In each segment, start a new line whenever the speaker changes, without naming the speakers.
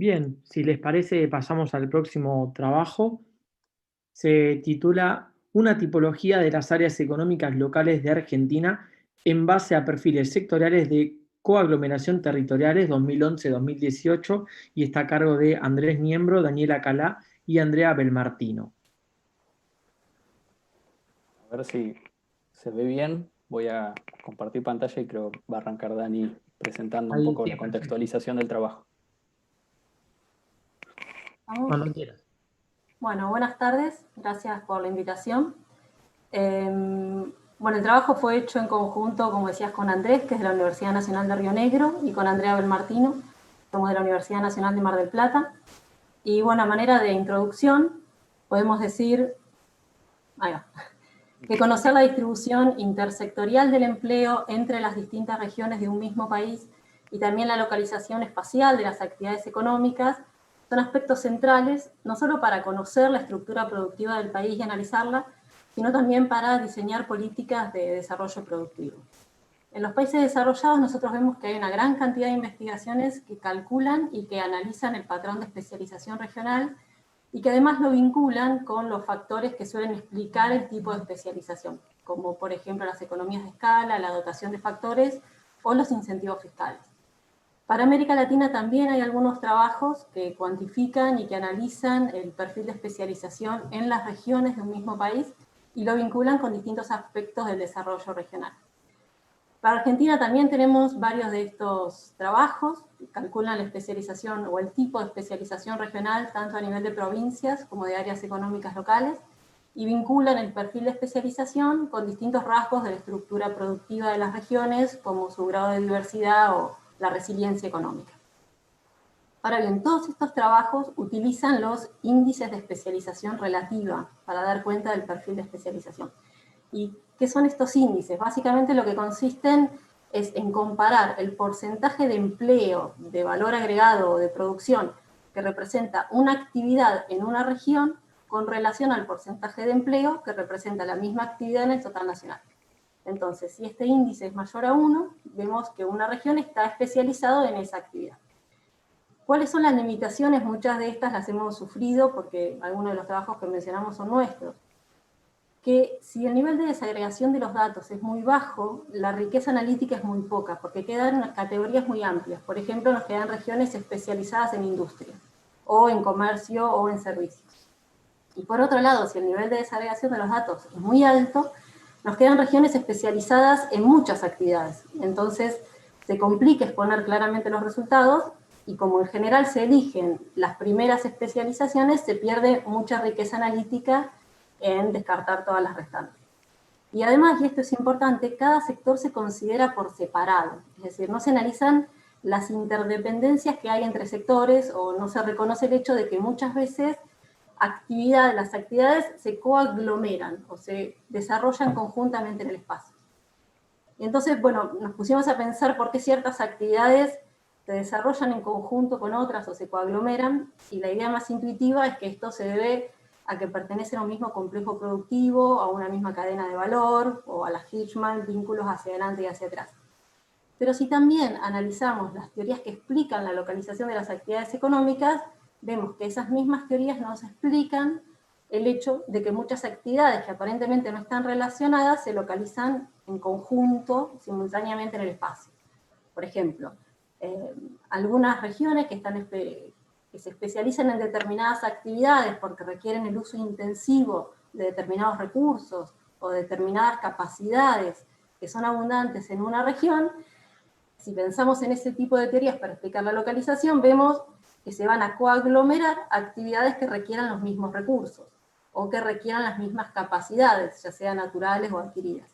Bien, si les parece, pasamos al próximo trabajo. Se titula Una tipología de las áreas económicas locales de Argentina en base a perfiles sectoriales de coaglomeración territoriales 2011-2018 y está a cargo de Andrés Niembro, Daniela Calá y Andrea Belmartino.
A ver si se ve bien. Voy a compartir pantalla y creo que va a arrancar Dani presentando un
Ahí
poco
sí,
la
perfecto.
contextualización del trabajo.
Vamos.
Cuando quieras.
Bueno, buenas tardes, gracias por la invitación. Bueno, el trabajo fue hecho en conjunto, como decías, con Andrés, que es de la Universidad Nacional de Río Negro, y con Andrea Belmartino, somos de la Universidad Nacional de Mar del Plata. Y bueno, a manera de introducción, podemos decir que conocer la distribución intersectorial del empleo entre las distintas regiones de un mismo país y también la localización espacial de las actividades económicas son aspectos centrales, no solo para conocer la estructura productiva del país y analizarla, sino también para diseñar políticas de desarrollo productivo. En los países desarrollados nosotros vemos que hay una gran cantidad de investigaciones que calculan y que analizan el patrón de especialización regional y que además lo vinculan con los factores que suelen explicar el tipo de especialización, como por ejemplo las economías de escala, la dotación de factores o los incentivos fiscales. Para América Latina también hay algunos trabajos que cuantifican y que analizan el perfil de especialización en las regiones de un mismo país y lo vinculan con distintos aspectos del desarrollo regional. Para Argentina también tenemos varios de estos trabajos, calculan la especialización o el tipo de especialización regional tanto a nivel de provincias como de áreas económicas locales y vinculan el perfil de especialización con distintos rasgos de la estructura productiva de las regiones como su grado de diversidad o la resiliencia económica. Ahora bien, todos estos trabajos utilizan los índices de especialización relativa para dar cuenta del perfil de especialización. ¿Y qué son estos índices? Básicamente lo que consisten es en comparar el porcentaje de empleo, de valor agregado o de producción que representa una actividad en una región con relación al porcentaje de empleo que representa la misma actividad en el total nacional. Entonces, si este índice es mayor a 1, vemos que una región está especializada en esa actividad. ¿Cuáles son las limitaciones? Muchas de estas las hemos sufrido porque algunos de los trabajos que mencionamos son nuestros. Que si el nivel de desagregación de los datos es muy bajo, la riqueza analítica es muy poca, porque quedan categorías muy amplias. Por ejemplo, nos quedan regiones especializadas en industria, o en comercio, o en servicios. Y por otro lado, si el nivel de desagregación de los datos es muy alto, nos quedan regiones especializadas en muchas actividades. Entonces, se complica exponer claramente los resultados, y como en general se eligen las primeras especializaciones, se pierde mucha riqueza analítica en descartar todas las restantes. Y además, y esto es importante, cada sector se considera por separado, es decir, no se analizan las interdependencias que hay entre sectores o no se reconoce el hecho de que muchas veces las actividades se coaglomeran o se desarrollan conjuntamente en el espacio. Y entonces, bueno, nos pusimos a pensar por qué ciertas actividades se desarrollan en conjunto con otras o se coaglomeran, y la idea más intuitiva es que esto se debe a que pertenecen a un mismo complejo productivo, a una misma cadena de valor, o a las Hirschman, vínculos hacia adelante y hacia atrás. Pero si también analizamos las teorías que explican la localización de las actividades económicas, vemos que esas mismas teorías nos explican el hecho de que muchas actividades que aparentemente no están relacionadas se localizan en conjunto, simultáneamente en el espacio. Por ejemplo, algunas regiones que se especializan en determinadas actividades porque requieren el uso intensivo de determinados recursos o determinadas capacidades que son abundantes en una región, si pensamos en ese tipo de teorías para explicar la localización, vemos que se van a coaglomerar actividades que requieran los mismos recursos o que requieran las mismas capacidades, ya sean naturales o adquiridas.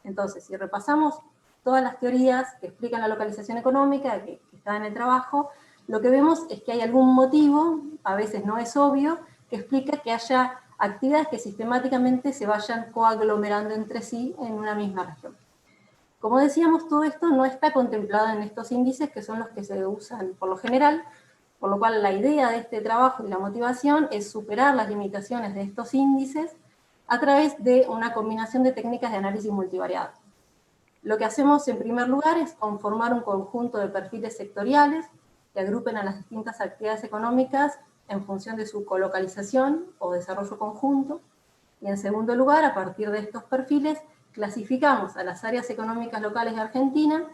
Entonces, si repasamos todas las teorías que explican la localización económica, que están en el trabajo, lo que vemos es que hay algún motivo, a veces no es obvio, que explica que haya actividades que sistemáticamente se vayan coaglomerando entre sí en una misma región. Como decíamos, todo esto no está contemplado en estos índices, que son los que se usan por lo general, por lo cual la idea de este trabajo y la motivación es superar las limitaciones de estos índices a través de una combinación de técnicas de análisis multivariado. Lo que hacemos en primer lugar es conformar un conjunto de perfiles sectoriales que agrupen a las distintas actividades económicas en función de su colocalización o desarrollo conjunto. Y en segundo lugar, a partir de estos perfiles, clasificamos a las áreas económicas locales de Argentina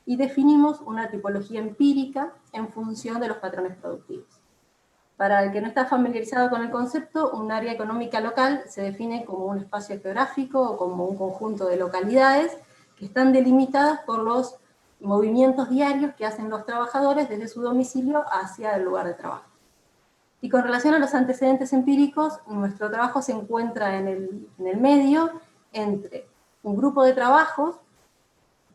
y definimos una tipología empírica en función de los patrones productivos. Para el que no está familiarizado con el concepto, un área económica local se define como un espacio geográfico o como un conjunto de localidades que están delimitadas por los movimientos diarios que hacen los trabajadores desde su domicilio hacia el lugar de trabajo. Y con relación a los antecedentes empíricos, nuestro trabajo se encuentra en el medio entre un grupo de trabajos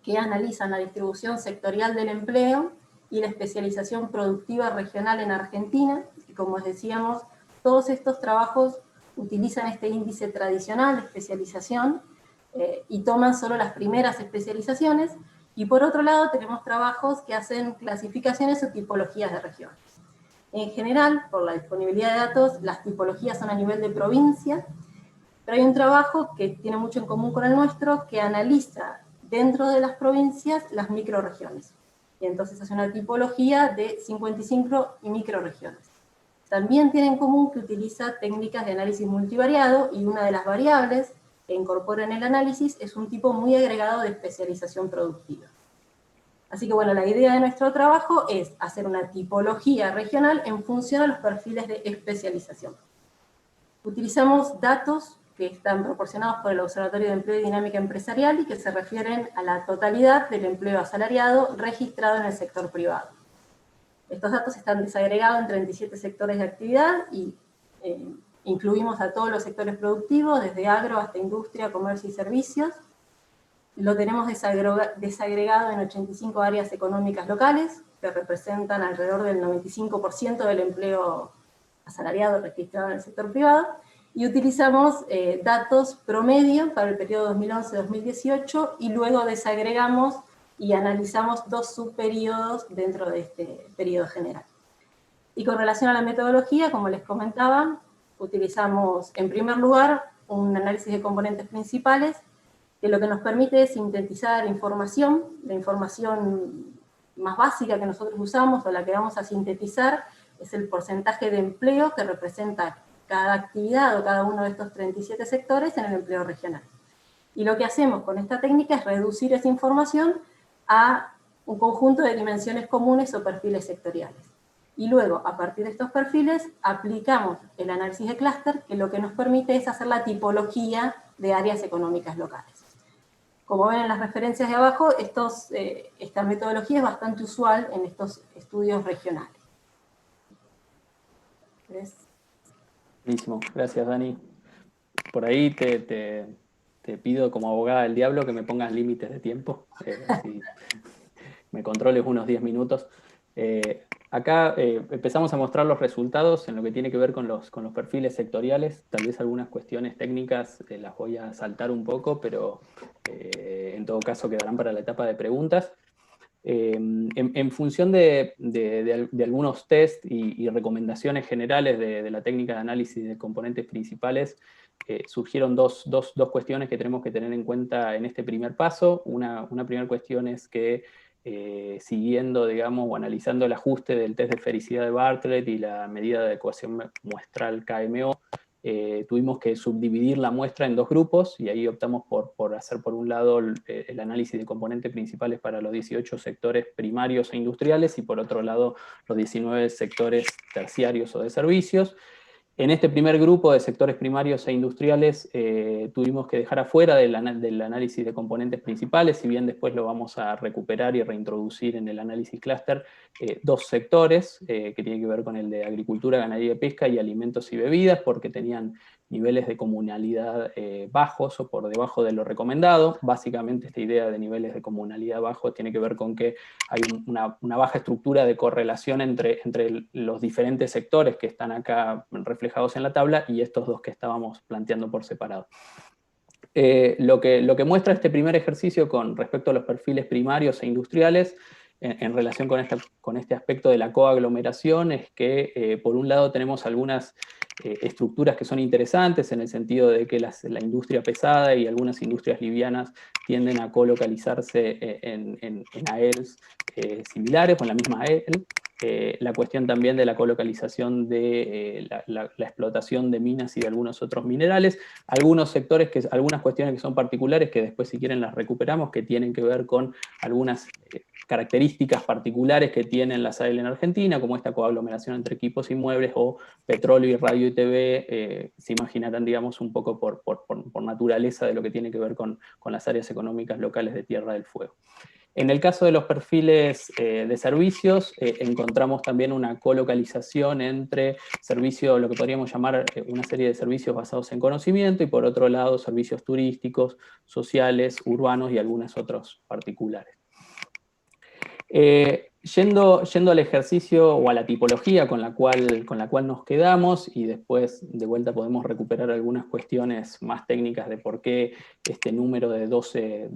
que analizan la distribución sectorial del empleo y la especialización productiva regional en Argentina, y como decíamos, todos estos trabajos utilizan este índice tradicional de especialización y toman solo las primeras especializaciones, y por otro lado tenemos trabajos que hacen clasificaciones o tipologías de regiones. En general, por la disponibilidad de datos, las tipologías son a nivel de provincia, pero hay un trabajo que tiene mucho en común con el nuestro, que analiza dentro de las provincias las microrregiones. Y entonces hace una tipología de 55 microrregiones. También tiene en común que utiliza técnicas de análisis multivariado, y una de las variables que incorpora en el análisis es un tipo muy agregado de especialización productiva. Así que bueno, la idea de nuestro trabajo es hacer una tipología regional en función a los perfiles de especialización. Utilizamos datos que están proporcionados por el Observatorio de Empleo y Dinámica Empresarial y que se refieren a la totalidad del empleo asalariado registrado en el sector privado. Estos datos están desagregados en 37 sectores de actividad y incluimos a todos los sectores productivos, desde agro hasta industria, comercio y servicios. Lo tenemos desagregado en 85 áreas económicas locales, que representan alrededor del 95% del empleo asalariado registrado en el sector privado, y utilizamos datos promedio para el periodo 2011-2018, y luego desagregamos y analizamos 2 subperiodos dentro de este periodo general. Y con relación a la metodología, como les comentaba, utilizamos en primer lugar un análisis de componentes principales, que lo que nos permite es sintetizar información, la información más básica que nosotros usamos, o la que vamos a sintetizar, es el porcentaje de empleo que representa cada actividad o cada uno de estos 37 sectores en el empleo regional. Y lo que hacemos con esta técnica es reducir esa información a un conjunto de dimensiones comunes o perfiles sectoriales. Y luego, a partir de estos perfiles, aplicamos el análisis de clúster, que lo que nos permite es hacer la tipología de áreas económicas locales. Como ven en las referencias de abajo, esta metodología es bastante usual en estos estudios regionales.
Buenísimo, gracias Dani. Por ahí te pido como abogada del diablo que me pongas límites de tiempo, así me controles unos 10 minutos. Acá empezamos a mostrar los resultados en lo que tiene que ver con los perfiles sectoriales. Tal vez algunas cuestiones técnicas las voy a saltar un poco, pero en todo caso quedarán para la etapa de preguntas. En función de algunos test y recomendaciones generales de la técnica de análisis de componentes principales, surgieron dos cuestiones que tenemos que tener en cuenta en este primer paso. Una primera cuestión es que siguiendo, digamos, o analizando el ajuste del test de fericidad de Bartlett y la medida de adecuación muestral KMO, tuvimos que subdividir la muestra en 2 grupos, y ahí optamos por hacer por un lado el análisis de componentes principales para los 18 sectores primarios e industriales, y por otro lado los 19 sectores terciarios o de servicios. En este primer grupo de sectores primarios e industriales tuvimos que dejar afuera del análisis de componentes principales, si bien después lo vamos a recuperar y reintroducir en el análisis clúster, 2 sectores que tienen que ver con el de agricultura, ganadería y pesca y alimentos y bebidas, porque tenían niveles de comunalidad bajos o por debajo de lo recomendado. Básicamente esta idea de niveles de comunalidad bajos tiene que ver con que hay una baja estructura de correlación entre los diferentes sectores que están acá reflejados en la tabla y estos 2 que estábamos planteando por separado. Lo que muestra este primer ejercicio con respecto a los perfiles primarios e industriales en relación con este aspecto de la coaglomeración es que por un lado tenemos algunas estructuras que son interesantes en el sentido de que la industria pesada y algunas industrias livianas tienden a colocalizarse en AELs similares o en la misma AEL. la cuestión también de la colocalización de la explotación de minas y de algunos otros minerales, algunos sectores, algunas cuestiones que son particulares, que después si quieren las recuperamos, que tienen que ver con algunas características particulares que tienen las AEL en Argentina, como esta coaglomeración entre equipos inmuebles o petróleo y radio y TV, se imaginarán, digamos, un poco por naturaleza de lo que tiene que ver con las áreas económicas locales de Tierra del Fuego. En el caso de los perfiles de servicios, encontramos también una colocalización entre servicios, lo que podríamos llamar una serie de servicios basados en conocimiento, y por otro lado servicios turísticos, sociales, urbanos y algunos otros particulares. Yendo al ejercicio o a la tipología con la cual nos quedamos, y después de vuelta podemos recuperar algunas cuestiones más técnicas de por qué este número de 12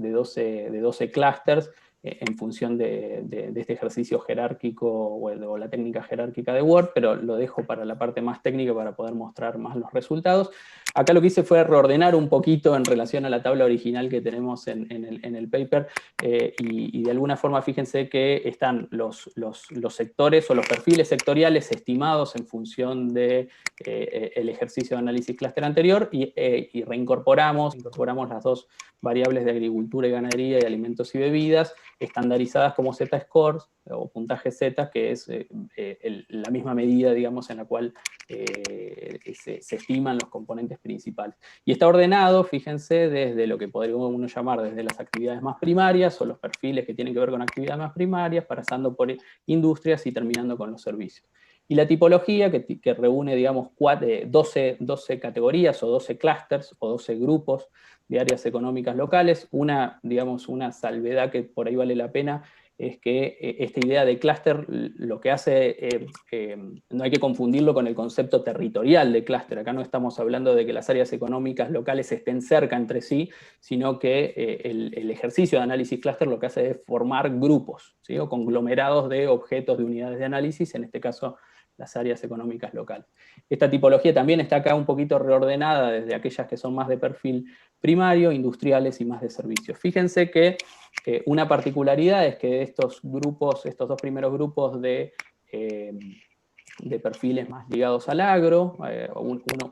clústeres, en función de este ejercicio jerárquico o la técnica jerárquica de Word, pero lo dejo para la parte más técnica para poder mostrar más los resultados. Acá lo que hice fue reordenar un poquito en relación a la tabla original que tenemos en el paper, y de alguna forma fíjense que están los sectores o los perfiles sectoriales estimados en función del ejercicio de análisis clúster anterior, y reincorporamos las dos variables de agricultura y ganadería y alimentos y bebidas, estandarizadas como Z-scores o puntaje Z, que es la misma medida, digamos, en la cual se estiman los componentes principales. Y está ordenado, fíjense, desde lo que podría uno llamar desde las actividades más primarias, o los perfiles que tienen que ver con actividades más primarias, pasando por industrias y terminando con los servicios. Y la tipología, que reúne, digamos, 12 categorías, o 12 clústeres, o 12 grupos de áreas económicas locales. Digamos, una salvedad que por ahí vale la pena es que esta idea de clúster lo que hace, no hay que confundirlo con el concepto territorial de clúster. Acá no estamos hablando de que las áreas económicas locales estén cerca entre sí, sino que el ejercicio de análisis clúster lo que hace es formar grupos, ¿sí? O conglomerados de objetos de unidades de análisis, en este caso las áreas económicas locales. Esta tipología también está acá un poquito reordenada desde aquellas que son más de perfil primario, industriales y más de servicios. Fíjense que una particularidad es que estos dos primeros grupos de perfiles más ligados al agro,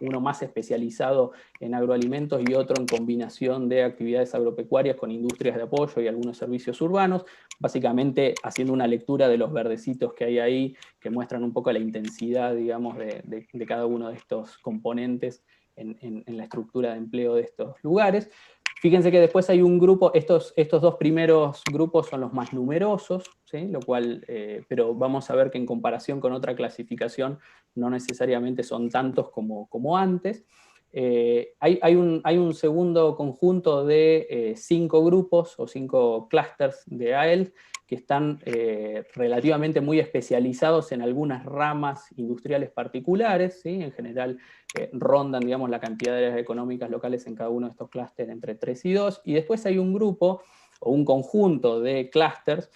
uno más especializado en agroalimentos y otro en combinación de actividades agropecuarias con industrias de apoyo y algunos servicios urbanos, básicamente haciendo una lectura de los verdecitos que hay ahí, que muestran un poco la intensidad, digamos, de cada uno de estos componentes en la estructura de empleo de estos lugares. Fíjense que después hay un grupo, estos dos primeros grupos son los más numerosos, ¿sí? Lo cual, pero vamos a ver que en comparación con otra clasificación no necesariamente son tantos como antes. Hay un segundo conjunto de 5 grupos o 5 clústeres de AEL que están relativamente muy especializados en algunas ramas industriales particulares, ¿sí? En general rondan, digamos, la cantidad de áreas económicas locales en cada uno de estos clústeres entre 3 y 2, y después hay un grupo o un conjunto de clústeres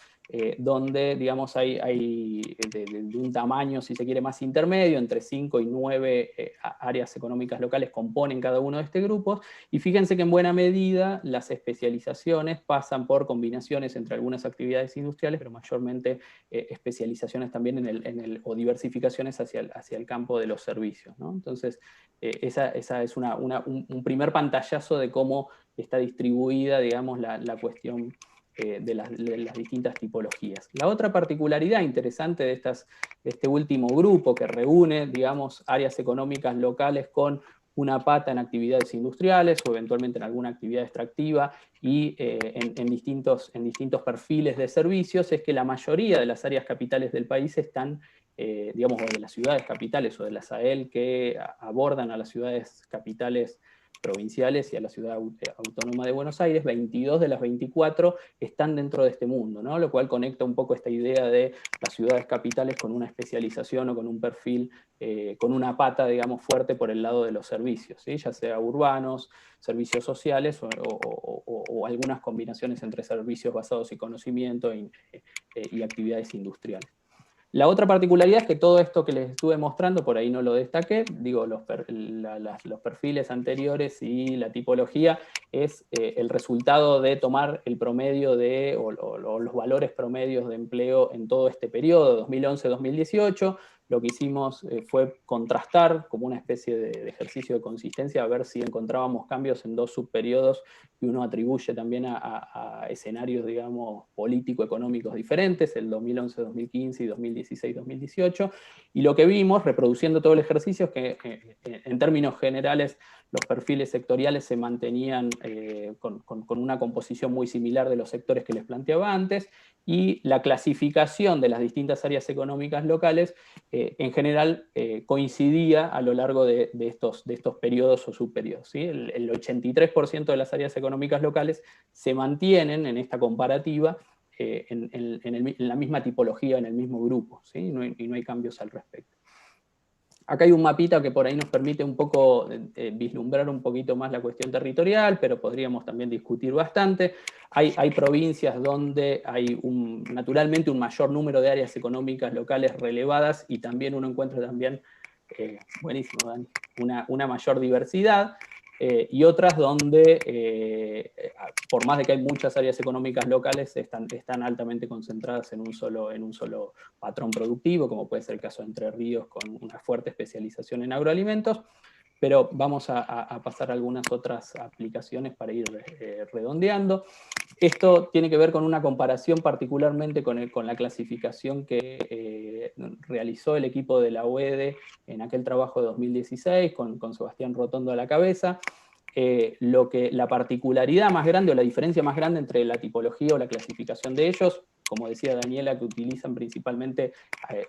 donde, digamos, hay de un tamaño, si se quiere, más intermedio, entre 5 y 9 áreas económicas locales componen cada uno de estos grupos, y fíjense que en buena medida las especializaciones pasan por combinaciones entre algunas actividades industriales, pero mayormente especializaciones también o diversificaciones hacia el campo de los servicios, ¿no? Entonces, esa es un primer pantallazo de cómo está distribuida, digamos, la cuestión de las distintas tipologías. La otra particularidad interesante de este último grupo, que reúne, digamos, áreas económicas locales con una pata en actividades industriales o eventualmente en alguna actividad extractiva y en distintos perfiles de servicios, es que la mayoría de las áreas capitales del país están, digamos, o de las ciudades capitales o de las AEL que abordan a las ciudades capitales provinciales y a la Ciudad Autónoma de Buenos Aires, 22 de las 24 están dentro de este mundo, ¿no? Lo cual conecta un poco esta idea de las ciudades capitales con una especialización o con un perfil, con una pata, digamos, fuerte por el lado de los servicios, ¿sí? Ya sea urbanos, servicios sociales o algunas combinaciones entre servicios basados en conocimiento y actividades industriales. La otra particularidad es que todo esto que les estuve mostrando, por ahí no lo destaqué, digo, los perfiles anteriores y la tipología, es el resultado de tomar el promedio o los valores promedios de empleo en todo este periodo, 2011-2018. Lo que hicimos fue contrastar como una especie de ejercicio de consistencia, a ver si encontrábamos cambios en dos subperiodos que uno atribuye también a escenarios, digamos, político-económicos diferentes, el 2011-2015 y 2016-2018, y lo que vimos, reproduciendo todo el ejercicio, es que en términos generales los perfiles sectoriales se mantenían con una composición muy similar de los sectores que les planteaba antes, y la clasificación de las distintas áreas económicas locales en general coincidía a lo largo de estos periodos o subperiodos, ¿sí? El 83% de las áreas económicas locales se mantienen en esta comparativa en la misma tipología, en el mismo grupo, ¿sí? Y no hay cambios al respecto. Acá hay un mapita que por ahí nos permite un poco vislumbrar un poquito más la cuestión territorial, pero podríamos también discutir bastante. Hay provincias donde hay naturalmente un mayor número de áreas económicas locales relevadas, y también uno encuentra también, buenísimo Dani, una mayor diversidad, y otras donde, por más de que hay muchas áreas económicas locales, están altamente concentradas en un solo patrón productivo, como puede ser el caso de Entre Ríos, con una fuerte especialización en agroalimentos, pero vamos a pasar a algunas otras aplicaciones para ir redondeando. Esto tiene que ver con una comparación particularmente con la clasificación que realizó el equipo de la OEDE en aquel trabajo de 2016, con Sebastián Rotondo a la cabeza. La particularidad más grande o la diferencia más grande entre la tipología o la clasificación de ellos, como decía Daniela, que utilizan principalmente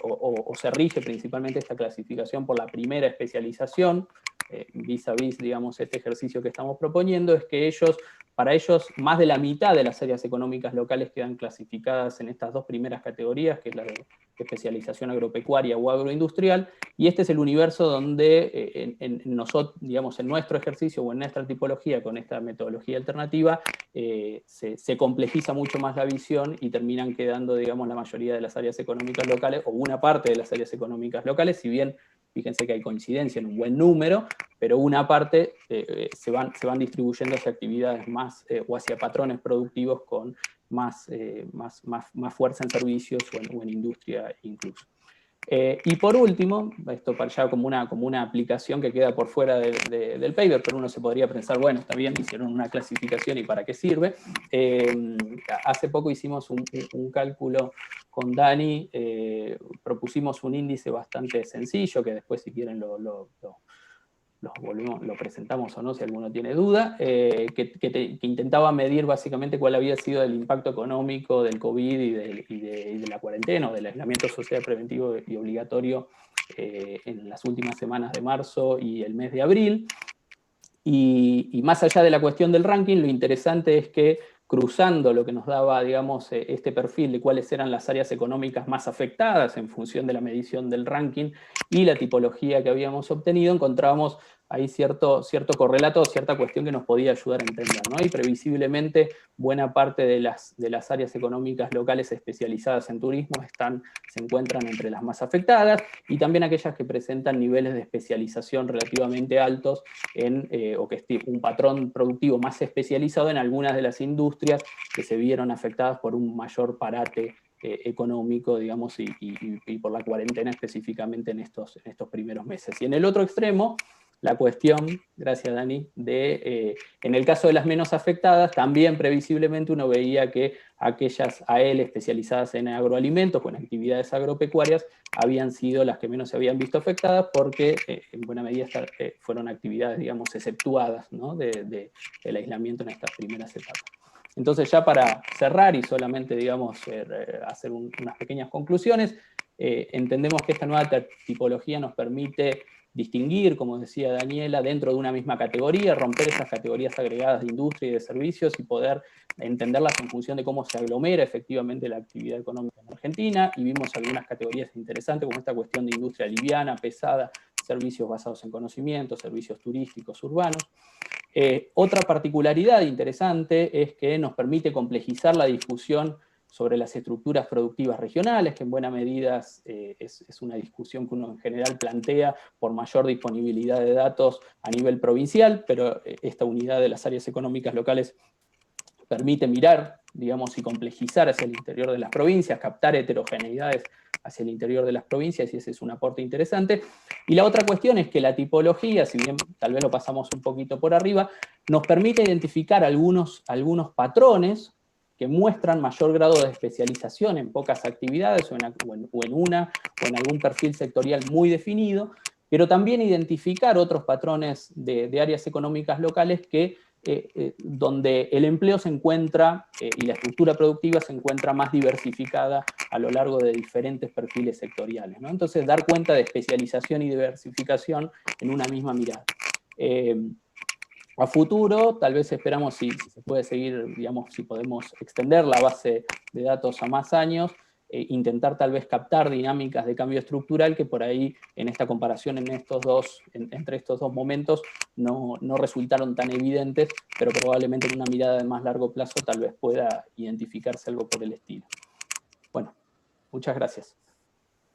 o se rige principalmente esta clasificación por la primera especialización, vis a vis, digamos, este ejercicio que estamos proponiendo, es que para ellos, más de la mitad de las áreas económicas locales quedan clasificadas en estas dos primeras categorías, que es la de especialización agropecuaria o agroindustrial, y este es el universo donde nosotros, digamos, en nuestro ejercicio o en nuestra tipología, con esta metodología alternativa, se complejiza mucho más la visión y terminan quedando, digamos, la mayoría de las áreas económicas locales, o una parte de las áreas económicas locales, si bien fíjense que hay coincidencia en un buen número, pero una parte se van distribuyendo hacia actividades más, o hacia patrones productivos con más fuerza en servicios o en industria incluso. Y por último, esto para ya como una aplicación que queda por fuera del paper, pero uno se podría pensar, bueno, está bien, hicieron una clasificación y ¿para qué sirve? Hace poco hicimos un cálculo con Dani, propusimos un índice bastante sencillo, que después si quieren lo presentamos o no, si alguno tiene duda, que intentaba medir básicamente cuál había sido el impacto económico del COVID y de la cuarentena, o del aislamiento social preventivo y obligatorio en las últimas semanas de marzo y el mes de abril. Y más allá de la cuestión del ranking, lo interesante es que cruzando lo que nos daba, digamos, este perfil de cuáles eran las áreas económicas más afectadas en función de la medición del ranking y la tipología que habíamos obtenido, encontrábamos ahí cierto correlato, cierta cuestión que nos podía ayudar a entender, ¿no? Y previsiblemente buena parte de las áreas económicas locales especializadas en turismo se encuentran entre las más afectadas, y también aquellas que presentan niveles de especialización relativamente altos o que esté un patrón productivo más especializado en algunas de las industrias que se vieron afectadas por un mayor parate económico, digamos, y por la cuarentena específicamente en estos primeros meses. Y en el otro extremo, la cuestión, gracias Dani, en el caso de las menos afectadas, también previsiblemente uno veía que aquellas AL especializadas en agroalimentos o en actividades agropecuarias habían sido las que menos se habían visto afectadas, porque en buena medida fueron actividades, digamos, exceptuadas, ¿no? del aislamiento en estas primeras etapas. Entonces, ya para cerrar y solamente, digamos, hacer unas pequeñas conclusiones, entendemos que esta nueva tipología nos permite distinguir, como decía Daniela, dentro de una misma categoría, romper esas categorías agregadas de industria y de servicios y poder entenderlas en función de cómo se aglomera efectivamente la actividad económica en Argentina, y vimos algunas categorías interesantes como esta cuestión de industria liviana, pesada, servicios basados en conocimiento, servicios turísticos urbanos. Otra particularidad interesante es que nos permite complejizar la discusión sobre las estructuras productivas regionales, que en buena medida es una discusión que uno en general plantea por mayor disponibilidad de datos a nivel provincial, pero esta unidad de las áreas económicas locales permite mirar, digamos, y complejizar hacia el interior de las provincias, captar heterogeneidades hacia el interior de las provincias, y ese es un aporte interesante. Y la otra cuestión es que la tipología, si bien tal vez lo pasamos un poquito por arriba, nos permite identificar algunos patrones que muestran mayor grado de especialización en pocas actividades o en una o en algún perfil sectorial muy definido, pero también identificar otros patrones de áreas económicas locales que donde el empleo se encuentra y la estructura productiva se encuentra más diversificada a lo largo de diferentes perfiles sectoriales, ¿no? Entonces, dar cuenta de especialización y diversificación en una misma mirada. A futuro, tal vez esperamos si se puede seguir, digamos, si podemos extender la base de datos a más años, intentar tal vez captar dinámicas de cambio estructural que por ahí en esta comparación entre estos dos momentos no resultaron tan evidentes, pero probablemente en una mirada de más largo plazo tal vez pueda identificarse algo por el estilo. Bueno, muchas gracias.